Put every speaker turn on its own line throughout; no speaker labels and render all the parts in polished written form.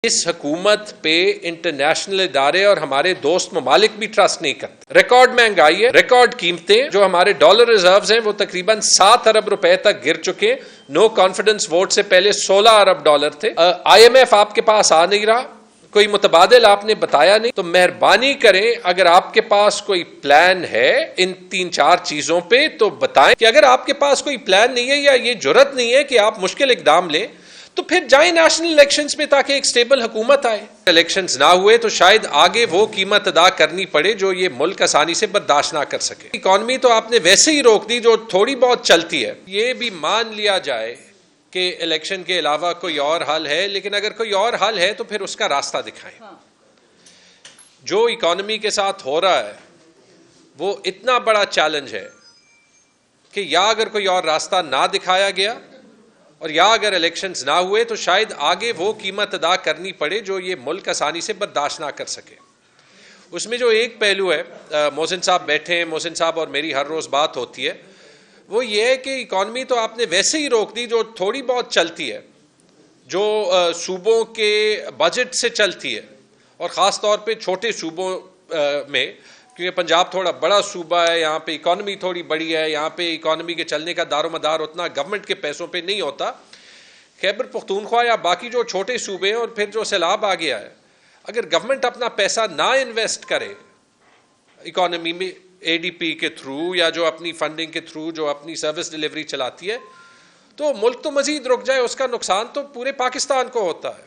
اس حکومت پہ انٹرنیشنل ادارے اور ہمارے دوست ممالک بھی ٹرسٹ نہیں کرتے. ریکارڈ مہنگائی ہے, ریکارڈ قیمتیں, جو ہمارے ڈالر ریزروز ہیں وہ تقریباً 7 ارب روپے تک گر چکے. نو کانفیڈنس ووٹ سے پہلے 16 ارب ڈالر تھے. IMF آپ کے پاس آ نہیں رہا, کوئی متبادل آپ نے بتایا نہیں. تو مہربانی کریں, اگر آپ کے پاس کوئی پلان ہے ان 3-4 چیزوں پہ تو بتائیں. کہ اگر آپ کے پاس کوئی پلان نہیں ہے یا یہ جرت نہیں ہے کہ آپ مشکل اقدام لیں, تو پھر جائیں نیشنل الیکشنز میں تاکہ ایک سٹیبل حکومت آئے. الیکشنز نہ ہوئے تو شاید آگے وہ قیمت ادا کرنی پڑے جو یہ ملک آسانی سے برداشت نہ کر سکے. اکانومی تو آپ نے ویسے ہی روک دی جو تھوڑی بہت چلتی ہے. یہ بھی مان لیا جائے کہ الیکشن کے علاوہ کوئی اور حل ہے, لیکن اگر کوئی اور حل ہے تو پھر اس کا راستہ دکھائیں. جو اکانومی کے ساتھ ہو رہا ہے وہ اتنا بڑا چیلنج ہے کہ یا اگر کوئی اور راستہ نہ دکھایا گیا اور یا اگر الیکشنز نہ ہوئے تو شاید آگے وہ قیمت ادا کرنی پڑے جو یہ ملک آسانی سے برداشت نہ کر سکے. اس میں جو ایک پہلو ہے, محسن صاحب بیٹھے ہیں, محسن صاحب اور میری ہر روز بات ہوتی ہے, وہ یہ ہے کہ اکانومی تو آپ نے ویسے ہی روک دی جو تھوڑی بہت چلتی ہے, جو صوبوں کے بجٹ سے چلتی ہے, اور خاص طور پہ چھوٹے صوبوں میں, کیونکہ پنجاب تھوڑا بڑا صوبہ ہے, یہاں پہ اکانومی تھوڑی بڑی ہے, یہاں پہ اکانومی کے چلنے کا دار و مدار اتنا گورنمنٹ کے پیسوں پہ نہیں ہوتا. خیبر پختونخوا یا باقی جو چھوٹے صوبے ہیں, اور پھر جو سیلاب آ گیا ہے, اگر گورنمنٹ اپنا پیسہ نہ انویسٹ کرے اکانومی میں ADP کے تھرو یا جو اپنی فنڈنگ کے تھرو جو اپنی سروس ڈیلیوری چلاتی ہے, تو ملک تو مزید رک جائے, اس کا نقصان تو پورے پاکستان کو ہوتا ہے.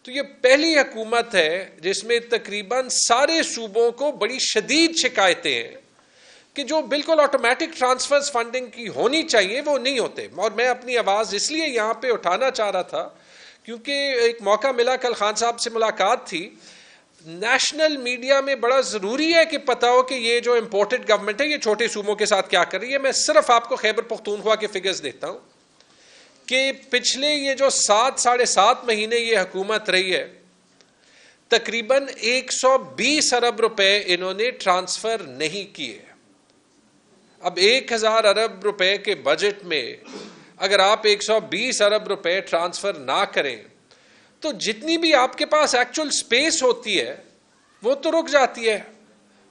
تو یہ پہلی حکومت ہے جس میں تقریباً سارے صوبوں کو بڑی شدید شکایتیں ہیں کہ جو بالکل آٹومیٹک ٹرانسفرز فنڈنگ کی ہونی چاہیے وہ نہیں ہوتے. اور میں اپنی آواز اس لیے یہاں پہ اٹھانا چاہ رہا تھا کیونکہ ایک موقع ملا, کل خان صاحب سے ملاقات تھی. نیشنل میڈیا میں بڑا ضروری ہے کہ پتہ ہو کہ یہ جو امپورٹڈ گورنمنٹ ہے یہ چھوٹے صوبوں کے ساتھ کیا کر رہی ہے. میں صرف آپ کو خیبر پختونخوا کے فگرز دیتا ہوں کہ پچھلے یہ جو 7-7.5 مہینے یہ حکومت رہی ہے, تقریباً 120 ارب روپے انہوں نے ٹرانسفر نہیں کیے. اب 1000 ارب روپے کے بجٹ میں اگر آپ 120 ارب روپے ٹرانسفر نہ کریں تو جتنی بھی آپ کے پاس ایکچوئل سپیس ہوتی ہے وہ تو رک جاتی ہے.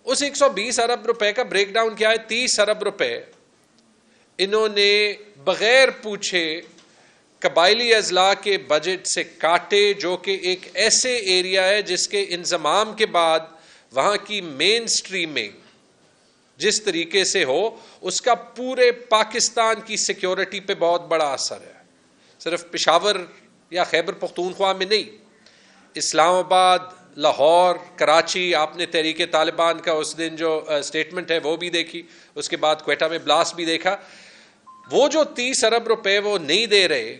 اس 120 ارب روپے کا بریک ڈاؤن کیا ہے, 30 ارب روپے انہوں نے بغیر پوچھے قبائلی اضلاع کے بجٹ سے کاٹے, جو کہ ایک ایسے ایریا ہے جس کے انضمام کے بعد وہاں کی مین سٹریمنگ جس طریقے سے ہو اس کا پورے پاکستان کی سیکیورٹی پہ بہت بڑا اثر ہے. صرف پشاور یا خیبر پختونخوا میں نہیں, اسلام آباد, لاہور, کراچی, آپ نے تحریک طالبان کا اس دن جو سٹیٹمنٹ ہے وہ بھی دیکھی, اس کے بعد کوئٹہ میں بلاسٹ بھی دیکھا. وہ جو 30 ارب روپے وہ نہیں دے رہے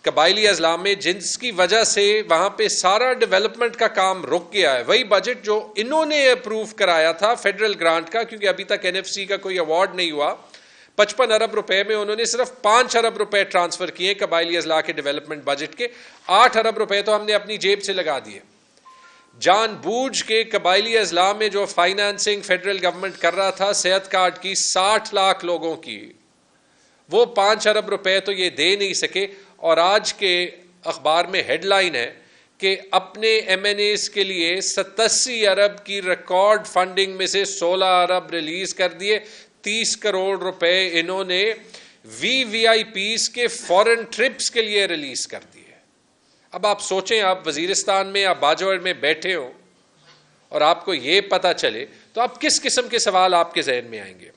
قبائلی اضلاع میں, جس کی وجہ سے وہاں پہ سارا ڈیولپمنٹ کا کام رک گیا ہے. وہی بجٹ جو انہوں نے اپروو کرایا تھا فیڈرل گرانٹ کا, کیونکہ ابھی تک NFC کا کوئی ایوارڈ نہیں ہوا, 55 ارب روپے میں انہوں نے صرف 5 ارب روپے ٹرانسفر کیے قبائلی اضلاع کے ڈیولپمنٹ بجٹ کے. 8 ارب روپے تو ہم نے اپنی جیب سے لگا دیے. جان بوجھ کے قبائلی اضلاع میں جو فائنانسنگ فیڈرل گورنمنٹ کر رہا تھا صحت کارڈ کی 60 لاکھ لوگوں کی, وہ 5 ارب روپے تو یہ دے نہیں سکے. اور آج کے اخبار میں ہیڈ لائن ہے کہ اپنے MNAs کے لیے 87 ارب کی ریکارڈ فنڈنگ میں سے 16 ارب ریلیز کر دیے. 30 کروڑ روپے انہوں نے VVIPs کے فورن ٹرپس کے لیے ریلیز کر دیے. اب آپ سوچیں, آپ وزیرستان میں یا باجوڑ میں بیٹھے ہوں اور آپ کو یہ پتہ چلے تو آپ کس قسم کے سوال آپ کے ذہن میں آئیں گے.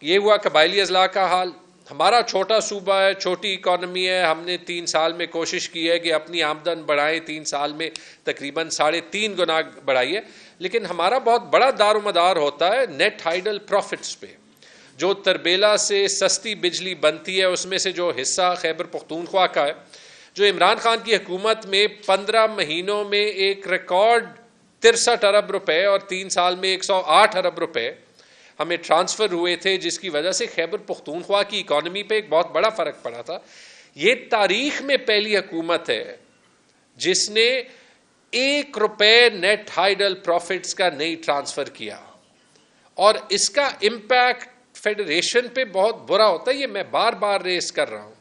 یہ ہوا قبائلی اضلاع کا حال. ہمارا چھوٹا صوبہ ہے, چھوٹی اکانومی ہے, ہم نے 3 سال میں کوشش کی ہے کہ اپنی آمدن بڑھائیں. 3 سال میں تقریباً 3.5 گنا بڑھائی ہے, لیکن ہمارا بہت بڑا دار و مدار ہوتا ہے نیٹ ہائیڈل پروفٹس پہ. جو تربیلا سے سستی بجلی بنتی ہے اس میں سے جو حصہ خیبر پختونخوا کا ہے, جو عمران خان کی حکومت میں 15 مہینوں میں ایک ریکارڈ 63 ارب روپے اور 3 سال میں 108 ارب روپے ہمیں ٹرانسفر ہوئے تھے, جس کی وجہ سے خیبر پختونخوا کی اکانومی پہ ایک بہت بڑا فرق پڑا تھا. یہ تاریخ میں پہلی حکومت ہے جس نے 1 روپے نیٹ ہائیڈل پروفٹس کا نہیں ٹرانسفر کیا, اور اس کا امپیکٹ فیڈریشن پہ بہت برا ہوتا ہے. یہ میں بار بار ریز کر رہا ہوں.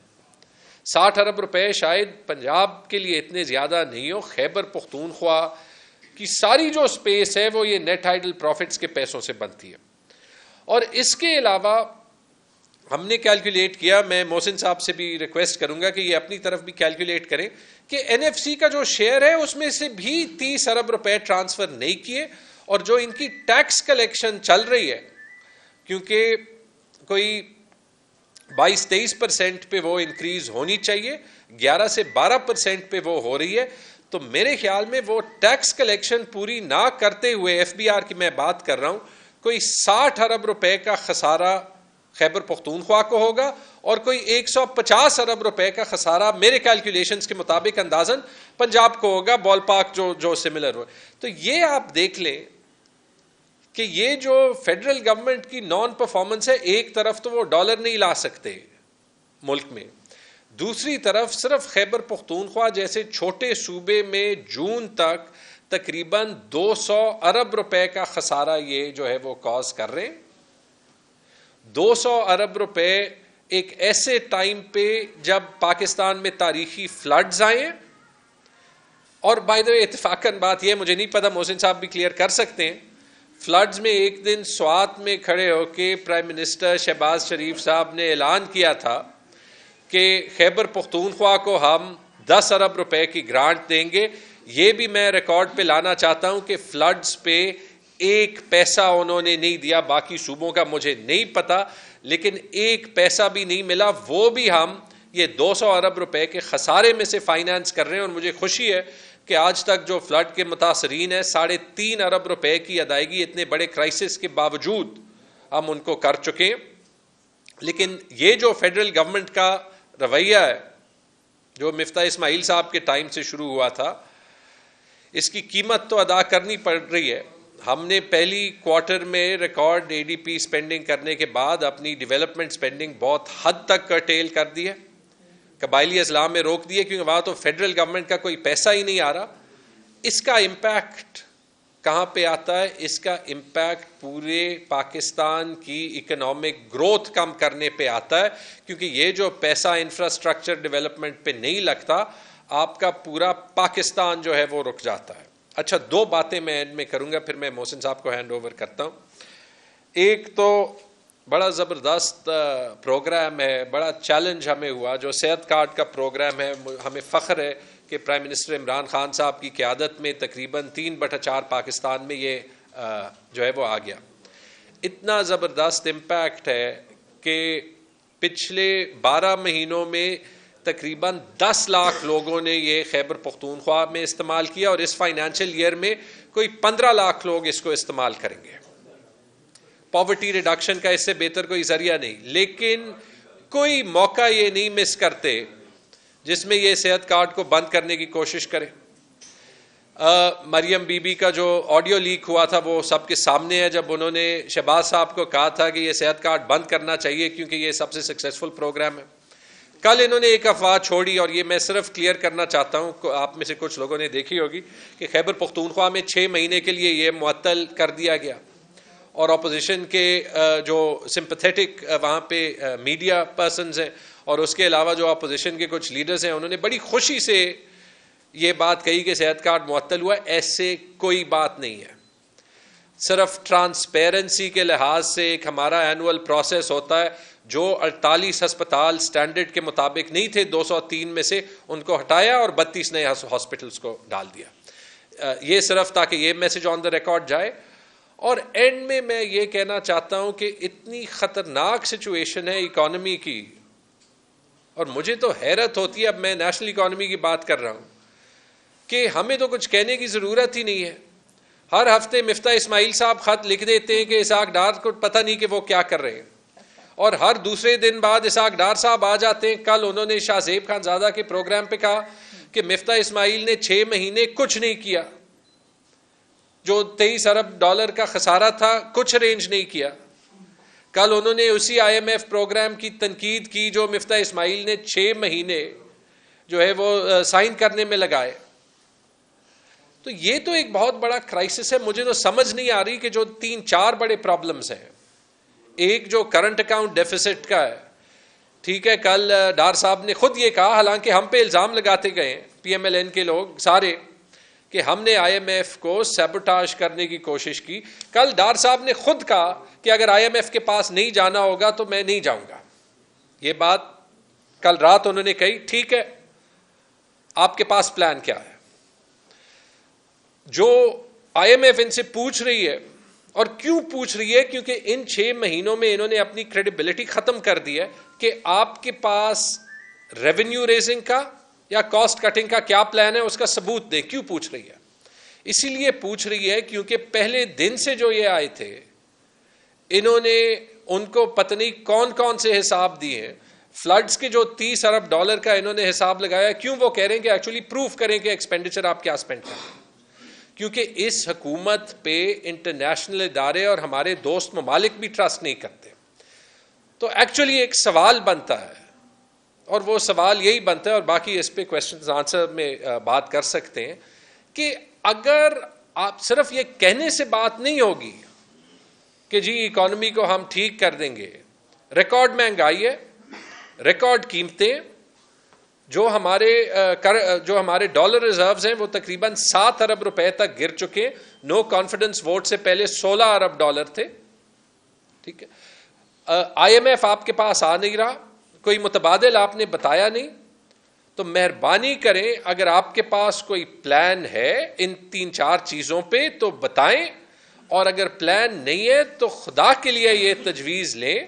60 ارب روپے شاید پنجاب کے لیے اتنے زیادہ نہیں ہو، خیبر پختونخوا کی ساری جو سپیس ہے وہ یہ نیٹ آئیڈل پروفٹس کے پیسوں سے بنتی ہے. اور اس کے علاوہ ہم نے کیلکولیٹ کیا، میں محسن صاحب سے بھی ریکویسٹ کروں گا کہ یہ اپنی طرف بھی کیلکولیٹ کریں کہ این ایف سی کا جو شیئر ہے اس میں سے بھی 30 ارب روپے ٹرانسفر نہیں کیے، اور جو ان کی ٹیکس کلیکشن چل رہی ہے کیونکہ کوئی 22-23% پہ وہ انکریز ہونی چاہیے، 11 سے 12% پہ وہ ہو رہی ہے، تو میرے خیال میں وہ ٹیکس کلیکشن پوری نہ کرتے ہوئے ایف بی آر کی میں بات کر رہا ہوں، کوئی 60 ارب روپے کا خسارہ خیبر پختونخوا کو ہوگا، اور کوئی 150 ارب روپے کا خسارہ میرے کیلکولیشنز کے مطابق اندازاً پنجاب کو ہوگا، بال پاک جو سملر ہو. تو یہ آپ دیکھ لیں کہ یہ جو فیڈرل گورنمنٹ کی نان پرفارمنس ہے، ایک طرف تو وہ ڈالر نہیں لا سکتے ملک میں، دوسری طرف صرف خیبر پختونخوا جیسے چھوٹے صوبے میں جون تک تقریباً 200 ارب روپے کا خسارہ یہ جو ہے وہ کاز کر رہے ہیں. 200 ارب روپے ایک ایسے ٹائم پہ جب پاکستان میں تاریخی فلڈز آئے ہیں. اور بائی دا وے اتفاقاً بات یہ مجھے نہیں پتا، محسن صاحب بھی کلیئر کر سکتے ہیں، فلڈز میں ایک دن سوات میں کھڑے ہو کے پرائم منسٹر شہباز شریف صاحب نے اعلان کیا تھا کہ خیبر پختونخوا کو ہم 10 ارب روپے کی گرانٹ دیں گے. یہ بھی میں ریکارڈ پہ لانا چاہتا ہوں کہ فلڈز پہ 1 پیسہ انہوں نے نہیں دیا، باقی صوبوں کا مجھے نہیں پتا، لیکن 1 پیسہ بھی نہیں ملا، وہ بھی ہم یہ 200 ارب روپے کے خسارے میں سے فائنانس کر رہے ہیں. اور مجھے خوشی ہے کہ آج تک جو فلڈ کے متاثرین ہیں 3.5 ارب روپے کی ادائیگی اتنے بڑے کرائسس کے باوجود ہم ان کو کر چکے ہیں. لیکن یہ جو فیڈرل گورنمنٹ کا رویہ ہے جو مفتاح اسماعیل صاحب کے ٹائم سے شروع ہوا تھا، اس کی قیمت تو ادا کرنی پڑ رہی ہے. ہم نے پہلی کوارٹر میں ریکارڈ اے ڈی پی سپینڈنگ کرنے کے بعد اپنی ڈیولپمنٹ سپینڈنگ بہت حد تک کرٹیل کر دی ہے، قبائلی اضلاع میں روک دیے، کیونکہ وہاں تو فیڈرل گورنمنٹ کا کوئی پیسہ ہی نہیں آ رہا. اس کا امپیکٹ کہاں پہ آتا ہے؟ اس کا امپیکٹ پورے پاکستان کی اکنامک گروتھ کم کرنے پہ آتا ہے، کیونکہ یہ جو پیسہ انفراسٹرکچر ڈیولپمنٹ پہ نہیں لگتا، آپ کا پورا پاکستان جو ہے وہ رک جاتا ہے. اچھا، 2 باتیں میں اینڈ میں کروں گا، پھر میں محسن صاحب کو ہینڈ اوور کرتا ہوں. ایک تو بڑا زبردست پروگرام ہے، بڑا چیلنج ہمیں ہوا جو صحت کارڈ کا پروگرام ہے. ہمیں فخر ہے کہ پرائم منسٹر عمران خان صاحب کی قیادت میں تقریباً 3/4 پاکستان میں یہ جو ہے وہ آ گیا. اتنا زبردست امپیکٹ ہے کہ پچھلے 12 مہینوں میں تقریباً 10 لاکھ لوگوں نے یہ خیبر پختونخوا میں استعمال کیا، اور اس فائنینشیل ایئر میں کوئی 15 لاکھ لوگ اس کو استعمال کریں گے. پاورٹی ریڈکشن کا اس سے بہتر کوئی ذریعہ نہیں، لیکن کوئی موقع یہ نہیں مس کرتے جس میں یہ صحت کارڈ کو بند کرنے کی کوشش کریں. مریم بی بی کا جو آڈیو لیک ہوا تھا وہ سب کے سامنے ہے، جب انہوں نے شہباز صاحب کو کہا تھا کہ یہ صحت کارڈ بند کرنا چاہیے کیونکہ یہ سب سے سکسیسفل پروگرام ہے. کل انہوں نے ایک افواہ چھوڑی، اور یہ میں صرف کلیئر کرنا چاہتا ہوں، آپ میں سے کچھ لوگوں نے دیکھی ہوگی کہ خیبر پختونخوا میں 6 مہینے کے لیے یہ معطل کر دیا گیا، اور اپوزیشن کے جو سمپتھیٹک وہاں پہ میڈیا پرسنز ہیں اور اس کے علاوہ جو اپوزیشن کے کچھ لیڈرز ہیں، انہوں نے بڑی خوشی سے یہ بات کہی کہ صحت کارڈ معطل ہوا. ایسے کوئی بات نہیں ہے. صرف ٹرانسپیرنسی کے لحاظ سے ایک ہمارا اینول پروسیس ہوتا ہے، جو 48 ہسپتال سٹینڈرڈ کے مطابق نہیں تھے 203 میں سے، ان کو ہٹایا اور 32 نئے ہاسپٹلس کو ڈال دیا. یہ صرف تاکہ یہ میسج آن دا ریکارڈ جائے. اور اینڈ میں یہ کہنا چاہتا ہوں کہ اتنی خطرناک سچویشن ہے اکانومی کی، اور مجھے تو حیرت ہوتی ہے، اب میں نیشنل اکانومی کی بات کر رہا ہوں، کہ ہمیں تو کچھ کہنے کی ضرورت ہی نہیں ہے. ہر ہفتے مفتاح اسماعیل صاحب خط لکھ دیتے ہیں کہ اسحاق ڈار کو پتہ نہیں کہ وہ کیا کر رہے ہیں، اور ہر دوسرے دن بعد اسحاق ڈار صاحب آ جاتے ہیں. کل انہوں نے شاہ زیب خان زادہ کے پروگرام پہ کہا کہ مفتاح اسماعیل نے 6 مہینے کچھ نہیں کیا، جو 23 ارب ڈالر کا خسارہ تھا کچھ ارینج نہیں کیا. کل انہوں نے اسی آئی ایم ایف پروگرام کی تنقید کی جو مفتاح اسماعیل نے 6 مہینے جو ہے وہ سائن کرنے میں لگائے. تو یہ تو ایک بہت بڑا کرائسس ہے. مجھے تو سمجھ نہیں آ رہی کہ جو 3-4 بڑے پرابلمز ہیں، ایک جو کرنٹ اکاؤنٹ ڈیفیسٹ کا ہے، ٹھیک ہے، کل ڈار صاحب نے خود یہ کہا، حالانکہ ہم پہ الزام لگاتے گئے ہیں پی ایم ایل این کے لوگ سارے کہ ہم نے آئی ایم ایف کو سیبوٹاج کرنے کی کوشش کی. کل ڈار صاحب نے خود کہا کہ اگر آئی ایم ایف کے پاس نہیں جانا ہوگا تو میں نہیں جاؤں گا. یہ بات کل رات انہوں نے کہی. ٹھیک ہے، آپ کے پاس پلان کیا ہے؟ جو آئی ایم ایف ان سے پوچھ رہی ہے، اور کیوں پوچھ رہی ہے؟ کیونکہ ان 6 مہینوں میں انہوں نے اپنی کریڈیبلٹی ختم کر دی ہے کہ آپ کے پاس ریونیو ریزنگ کا یا کاسٹ کٹنگ کا کیا پلان ہے، اس کا ثبوت دیں. کیوں پوچھ رہی ہے؟ اسی لیے پوچھ رہی ہے کیونکہ پہلے دن سے جو یہ آئے تھے، انہوں نے ان کو پتہ نہیں کون کون سے حساب دیے ہیں. فلڈز کے جو $30 ارب کا انہوں نے حساب لگایا. کیوں؟ وہ کہہ رہے ہیں کہ ایکچولی پروف کریں کہ ایکسپینڈیچر آپ کیا اسپینڈ کریں. کیونکہ اس حکومت پہ انٹرنیشنل ادارے اور ہمارے دوست ممالک بھی ٹرسٹ نہیں کرتے. تو ایکچولی ایک سوال بنتا ہے، اور وہ سوال یہی بنتا ہے، اور باقی اس پہ کویسچنز آنسر میں بات کر سکتے ہیں، کہ اگر آپ صرف یہ کہنے سے بات نہیں ہوگی کہ جی اکانومی کو ہم ٹھیک کر دیں گے. ریکارڈ مہنگائی ہے، ریکارڈ قیمتیں، جو ہمارے ڈالر ریزروز ہیں وہ تقریباً $7 ارب تک گر چکے. نو کانفیڈنس ووٹ سے پہلے $16 ارب تھے. ٹھیک ہے، آئی ایم ایف آپ کے پاس آ نہیں رہا، کوئی متبادل آپ نے بتایا نہیں. تو مہربانی کریں، اگر آپ کے پاس کوئی پلان ہے ان 3-4 چیزوں پہ تو بتائیں، اور اگر پلان نہیں ہے تو خدا کے لیے یہ تجویز لیں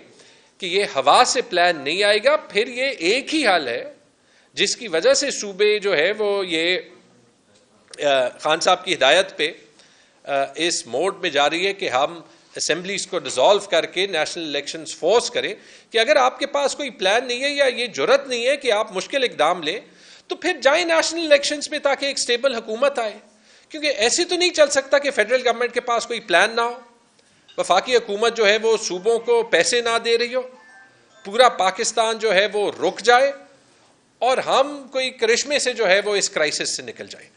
کہ یہ ہوا سے پلان نہیں آئے گا. پھر یہ ایک ہی حل ہے جس کی وجہ سے صوبے جو ہے وہ یہ خان صاحب کی ہدایت پہ اس موڈ میں جاری ہے کہ ہم اسمبلیز کو ڈیزالو کر کے نیشنل الیکشنز فورس کریں. کہ اگر آپ کے پاس کوئی پلان نہیں ہے یا یہ جرت نہیں ہے کہ آپ مشکل اقدام لیں، تو پھر جائیں نیشنل الیکشنز میں تاکہ ایک سٹیبل حکومت آئے. کیونکہ ایسے تو نہیں چل سکتا کہ فیڈرل گورنمنٹ کے پاس کوئی پلان نہ ہو، وفاقی حکومت جو ہے وہ صوبوں کو پیسے نہ دے رہی ہو، پورا پاکستان جو ہے وہ رک جائے، اور ہم کوئی کرشمے سے جو ہے وہ اس کرائسس سے نکل جائیں.